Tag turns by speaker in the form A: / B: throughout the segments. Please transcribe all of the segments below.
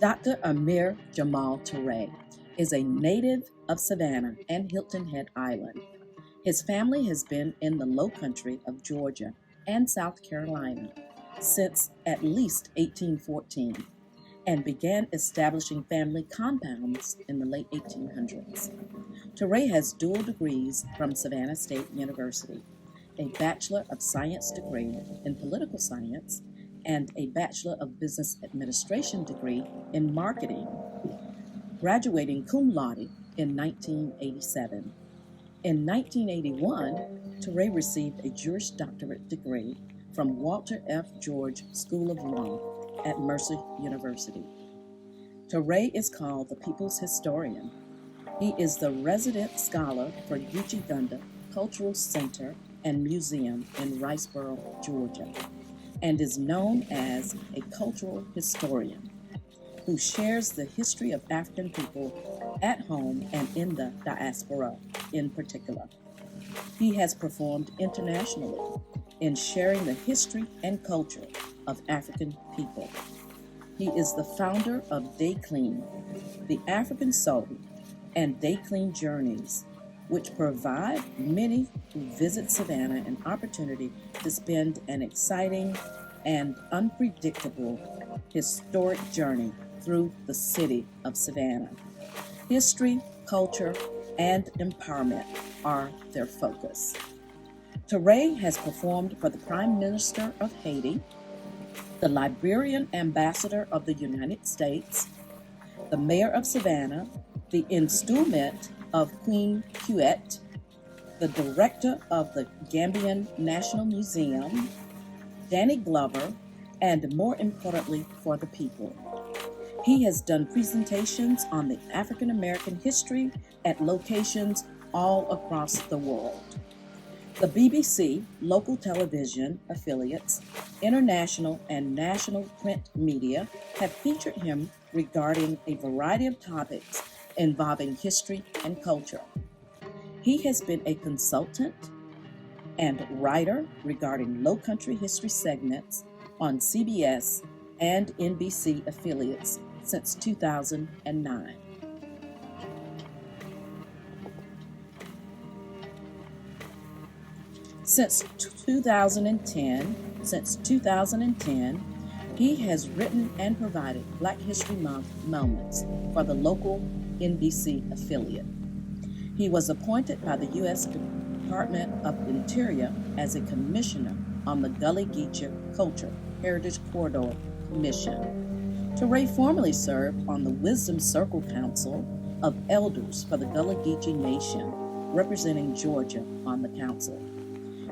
A: Dr. Amir Jamel Turay is a native of Savannah and Hilton Head Island. His family has been in the Low Country of Georgia and South Carolina since at least 1814 and began establishing family compounds in the late 1800s. Turay has dual degrees from Savannah State University, a Bachelor of Science degree in Political Science and a Bachelor of Business Administration degree in Marketing, graduating cum laude in 1987. In 1981, Turay received a Juris Doctorate degree from Walter F. George School of Law at Mercer University. Turay is called the People's Historian. He is the resident scholar for Uchigunda Cultural Center and Museum in Riceboro, Georgia, and is known as a cultural historian who shares the history of African people at home and in the diaspora in particular. He has performed internationally in sharing the history and culture of African people. He is the founder of Day Clean, the African Soul, and Day Clean Journeys, which provide many who visit Savannah an opportunity to spend an exciting and unpredictable historic journey through the city of Savannah. History, culture, and empowerment are their focus. Turay has performed for the Prime Minister of Haiti, the Liberian Ambassador of the United States, the Mayor of Savannah, the Installment of Queen Kuet, the Director of the Gambian National Museum, Danny Glover, and more importantly, for the people. He has done presentations on the African American history at locations all across the world. The BBC, local television affiliates, international and national print media have featured him regarding a variety of topics involving history and culture. He has been a consultant and writer regarding Low Country history segments on CBS and NBC affiliates since 2009. Since 2010, he has written and provided Black History Month moments for the local NBC affiliate. He was appointed by the U.S. Department of Interior as a commissioner on the Gullah Geechee Culture Heritage Corridor Commission. Turay formerly served on the Wisdom Circle Council of Elders for the Gullah Geechee Nation, representing Georgia on the council.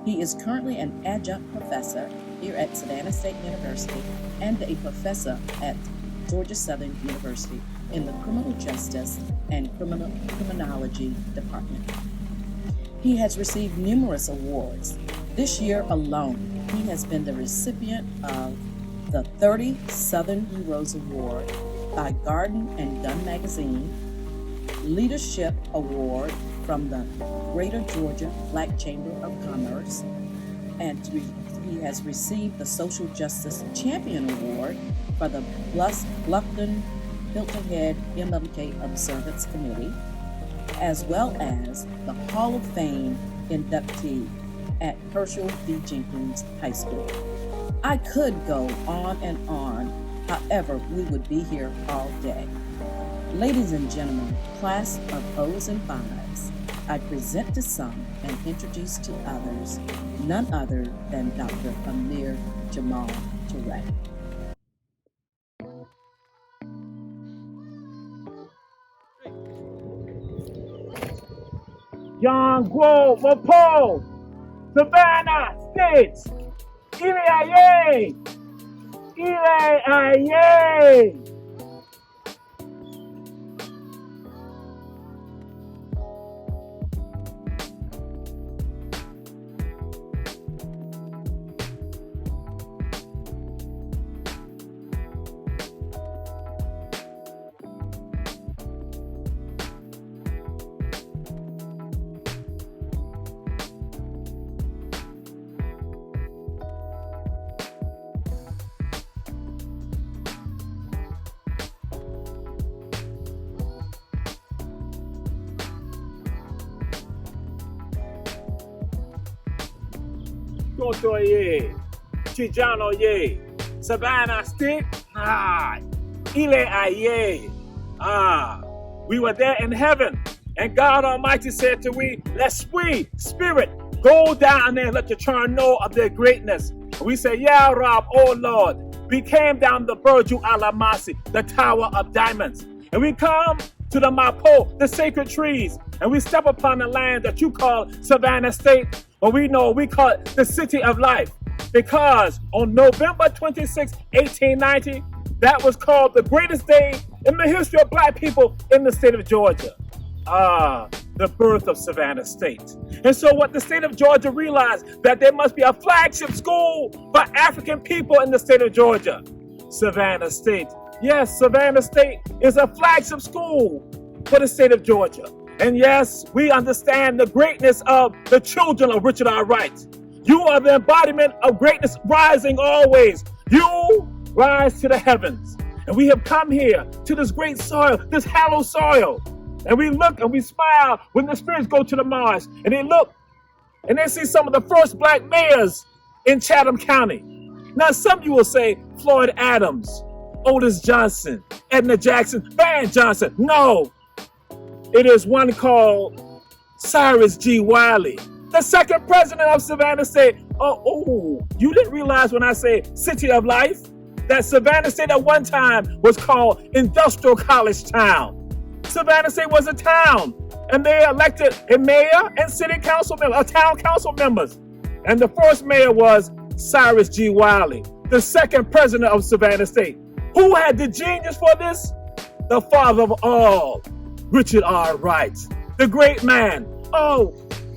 A: He is currently an adjunct professor here at Savannah State University and a professor at Georgia Southern University in the Criminal Justice and Criminology Department. He has received numerous awards. This year alone, he has been the recipient of the 30 Southern Heroes Award by Garden and Gun Magazine, Leadership Award from the Greater Georgia Black Chamber of Commerce, and he has received the Social Justice Champion Award for the Bluffton Hilton Head MLK Observance Committee, as well as the Hall of Fame inductee at Herschel D. Jenkins High School. I could go on and on, however, we would be here all day. Ladies and gentlemen, class of O's and Fives, I present to some and introduce to others none other than Dr. Amir Jamel Turay.
B: Young Grove, Mapo, Savannah States, Ile Aye. Totoye, Chijanoye, Savannah State, Ile Aye. We were there in heaven, and God Almighty said to we, let's we, Spirit, go down there and let the children know of their greatness. And we say, yeah, Rob, oh Lord, we came down the Burju Alamasi, the Tower of Diamonds, and we come to the Mapo, the sacred trees, and we step upon the land that you call Savannah State, but we know we call it the City of Life, because on November 26, 1890, that was called the greatest day in the history of black people in the state of Georgia. The birth of Savannah State. And so what the state of Georgia realized, that there must be a flagship school for African people in the state of Georgia. Savannah State. Yes, Savannah State is a flagship school for the state of Georgia. And yes, we understand the greatness of the children of Richard R. Wright. You are the embodiment of greatness rising always. You rise to the heavens. And we have come here to this great soil, this hallowed soil. And we look and we smile when the spirits go to the Mars. And they look and they see some of the first black mayors in Chatham County. Now, some of you will say Floyd Adams, Otis Johnson, Edna Jackson, Van Johnson. No, it is one called Cyrus G. Wiley, the second president of Savannah State. Oh, you didn't realize when I say City of Life, that Savannah State at one time was called Industrial College Town. Savannah State was a town, and they elected a mayor and city council member, town council members. And the first mayor was Cyrus G. Wiley, the second president of Savannah State. Who had the genius for this? The father of all, Richard R. Wright, the great man. Oh,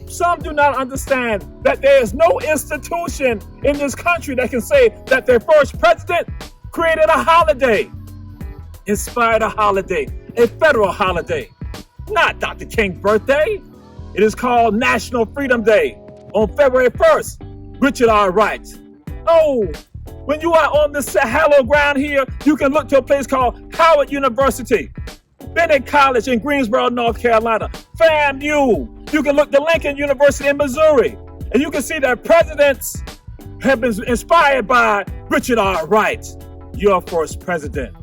B: some do not understand that there is no institution in this country that can say that their first president created a holiday, inspired a holiday, a federal holiday. Not Dr. King's birthday. It is called National Freedom Day on February 1st, Richard R. Wright. Oh, when you are on this hallowed ground here, you can look to a place called Howard University, Bennett College in Greensboro, North Carolina, FAMU. You can look to Lincoln University in Missouri, and you can see that presidents have been inspired by Richard R. Wright, your first president.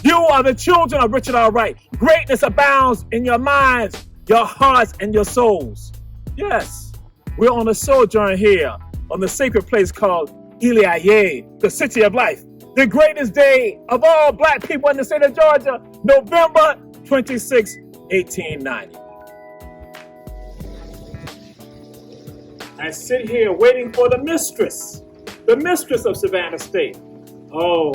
B: You are the children of Richard R. Wright. Greatness abounds in your minds, your hearts, and your souls. Yes, we're on a sojourn here on the sacred place called Iliaye, the City of Life. The greatest day of all black people in the state of Georgia, November 26, 1890. I sit here waiting for the mistress of Savannah State. Oh,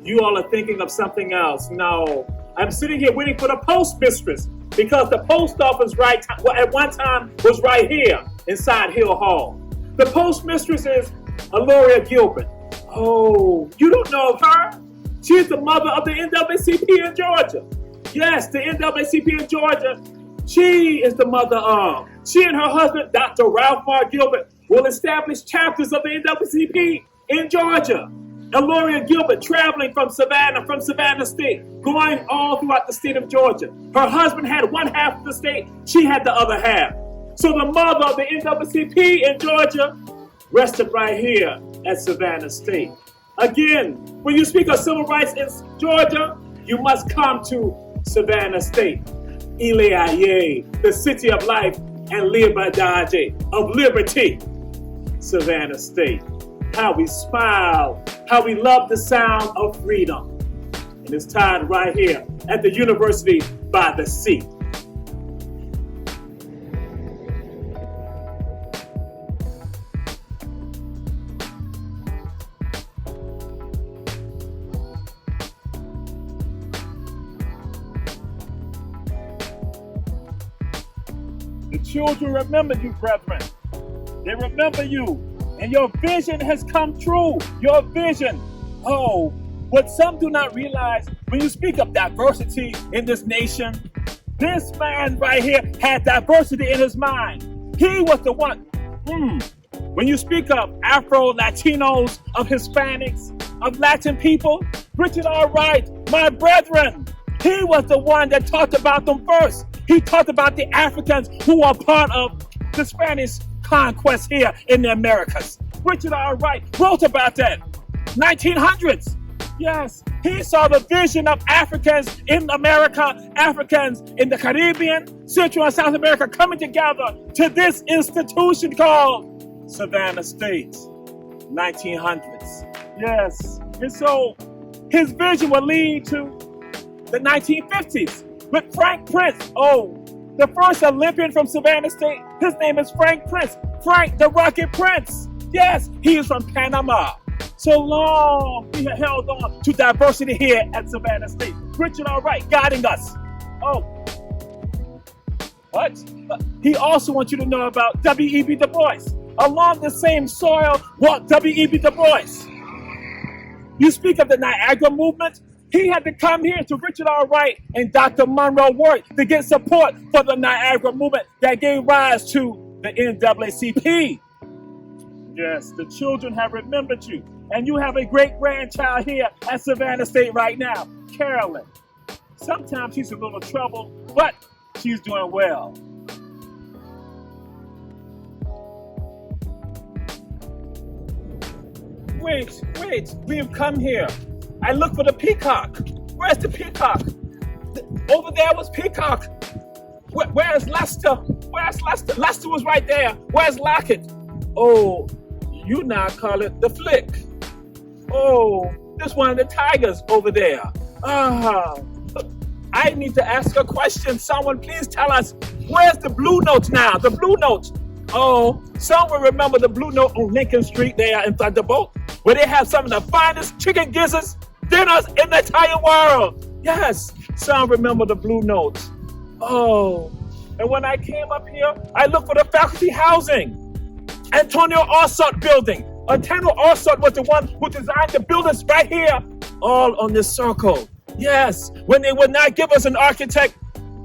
B: you all are thinking of something else. No, I'm sitting here waiting for the postmistress, because the post office at one time was right here inside Hill Hall. The postmistress is Ralph Gilbert. Oh, you don't know of her? She's the mother of the NAACP in Georgia. Yes, the NAACP in Georgia. She is the mother of. She and her husband, Dr. Ralph Gilbert, will establish chapters of the NAACP in Georgia. Ralph Gilbert traveling from Savannah State, going all throughout the state of Georgia. Her husband had one half of the state, she had the other half. So the mother of the NAACP in Georgia rested right here at Savannah State. Again, when you speak of civil rights in Georgia, you must come to Savannah State. Iliaye, the City of Life, and Libertad of liberty. Savannah State. How we smile, how we love the sound of freedom. And it's tied right here at the University by the Sea. The children remember you, brethren. They remember you. And your vision has come true. Your vision. Oh, what some do not realize, when you speak of diversity in this nation, this man right here had diversity in his mind. He was the one. When you speak of Afro-Latinos, of Hispanics, of Latin people, Richard R. Wright, my brethren, he was the one that talked about them first. He talked about the Africans who are part of the Spanish conquest here in the Americas. Richard R. Wright wrote about that. 1900s. Yes, he saw the vision of Africans in America, Africans in the Caribbean, Central and South America coming together to this institution called Savannah State. 1900s. Yes. And so his vision would lead to the 1950s with Frank Prince. Oh, the first Olympian from Savannah State. His name is Frank Prince. Frank the Rocket Prince. Yes, he is from Panama. So long we have held on to diversity here at Savannah State. Richard R. Wright guiding us. Oh, what? He also wants you to know about W.E.B. Du Bois. Along the same soil walked W.E.B. Du Bois. You speak of the Niagara movement. He had to come here to Richard R. Wright and Dr. Monroe work to get support for the Niagara movement that gave rise to the NAACP. Yes, the children have remembered you. And you have a great-grandchild here at Savannah State right now, Carolyn. Sometimes she's a little trouble, but she's doing well. Wait, we've come here. I look for the peacock. Where's the peacock? Over there was peacock. Where's Lester? Where's Lester? Lester was right there. Where's Lockett? Oh, you now call it the flick. Oh, there's one of the tigers over there. I need to ask a question. Someone please tell us, where's the Blue Note now? The Blue Note. Oh, some will remember the Blue Note on Lincoln Street there in Thunderbolt, where they have some of the finest chicken gizzards dinners in the entire world. Yes, some remember the Blue Note. Oh, and when I came up here, I looked for the faculty housing. Antonio Orsott building. Antonio Orsott was the one who designed the buildings right here, all on this circle. Yes, when they would not give us an architect,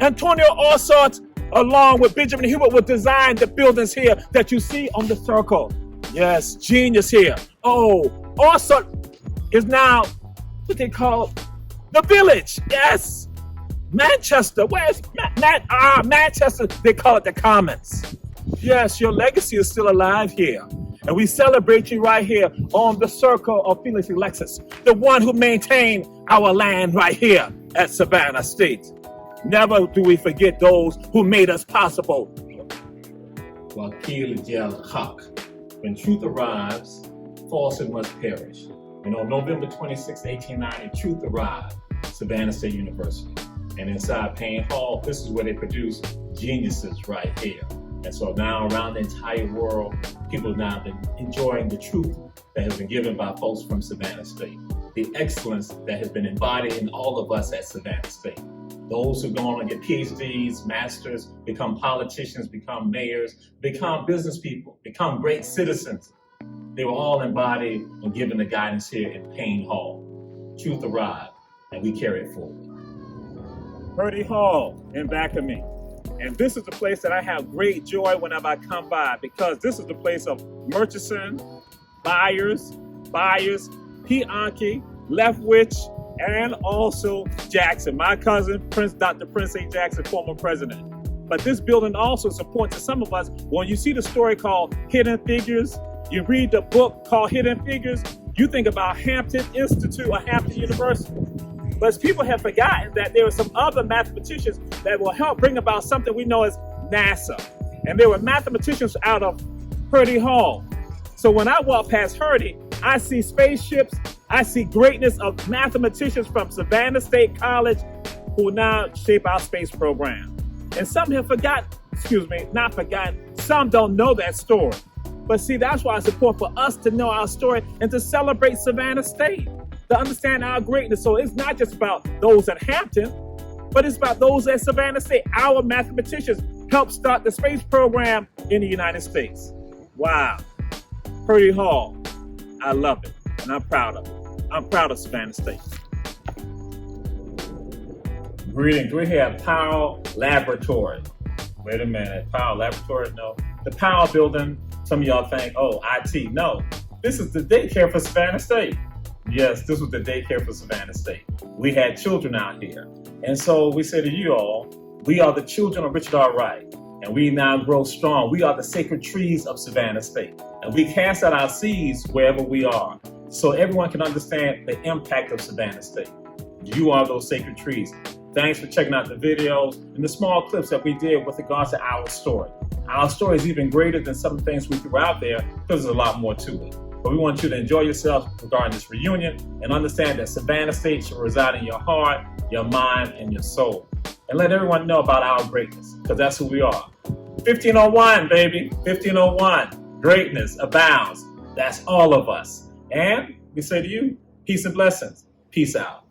B: Antonio Orsott, along with Benjamin Hubert, would design the buildings here that you see on the circle. Yes, genius here. Oh, Orsott is now what they call the village. Yes, Manchester. Where's Manchester? They call it the Commons. Yes, your legacy is still alive here. And we celebrate you right here on the circle of Felix Alexis, the one who maintained our land right here at Savannah State. Never do we forget those who made us possible. Wakil Jel Haq. When truth arrives, falsehood must perish. And on November 26, 1890, truth arrived, Savannah State University. And inside Payne Hall, this is where they produce geniuses right here. And so now around the entire world, people have now been enjoying the truth that has been given by folks from Savannah State. The excellence that has been embodied in all of us at Savannah State. Those who go on and get PhDs, masters, become politicians, become mayors, become business people, become great citizens. They were all embodied and given the guidance here in Payne Hall. Truth arrived, and we carry it forward. Purdy Hall in back of me. And this is the place that I have great joy whenever I come by, because this is the place of Murchison, Byers, P. Anki, Leftwich, and also Jackson, my cousin, Dr. Prince A. Jackson, former president. But this building also supports some of us. When you see the story called Hidden Figures, you read the book called Hidden Figures, you think about Hampton Institute or Hampton University. But people have forgotten that there are some other mathematicians that will help bring about something we know as NASA. And there were mathematicians out of Purdy Hall. So when I walk past Purdy, I see spaceships, I see greatness of mathematicians from Savannah State College who now shape our space program. And some have forgotten, some don't know that story. But see, that's why it's important for us to know our story and to celebrate Savannah State, to understand our greatness. So it's not just about those at Hampton, but it's about those at Savannah State. Our mathematicians helped start the space program in the United States. Wow. Purdy Hall, I love it, and I'm proud of it. I'm proud of Savannah State. Greetings, we're here at Powell Laboratory. Wait a minute, Powell Laboratory? No. The Powell building, some of y'all think, oh, IT. No, this is the daycare for Savannah State. Yes, this was the daycare for Savannah State. We had children out here. And so we say to you all, we are the children of Richard R. Wright. and we now grow strong. We are the sacred trees of Savannah State, and we cast out our seeds wherever we are, so everyone can understand the impact of Savannah State. You are those sacred trees. Thanks for checking out the videos and the small clips that we did with regards to our story. Our story is even greater than some of the things we threw out there because there's a lot more to it. But we want you to enjoy yourself regarding this reunion and understand that Savannah State should reside in your heart, your mind, and your soul. And let everyone know about our greatness, because that's who we are. 1501, baby, 1501. Greatness abounds. That's all of us. And we say to you, peace and blessings. Peace out.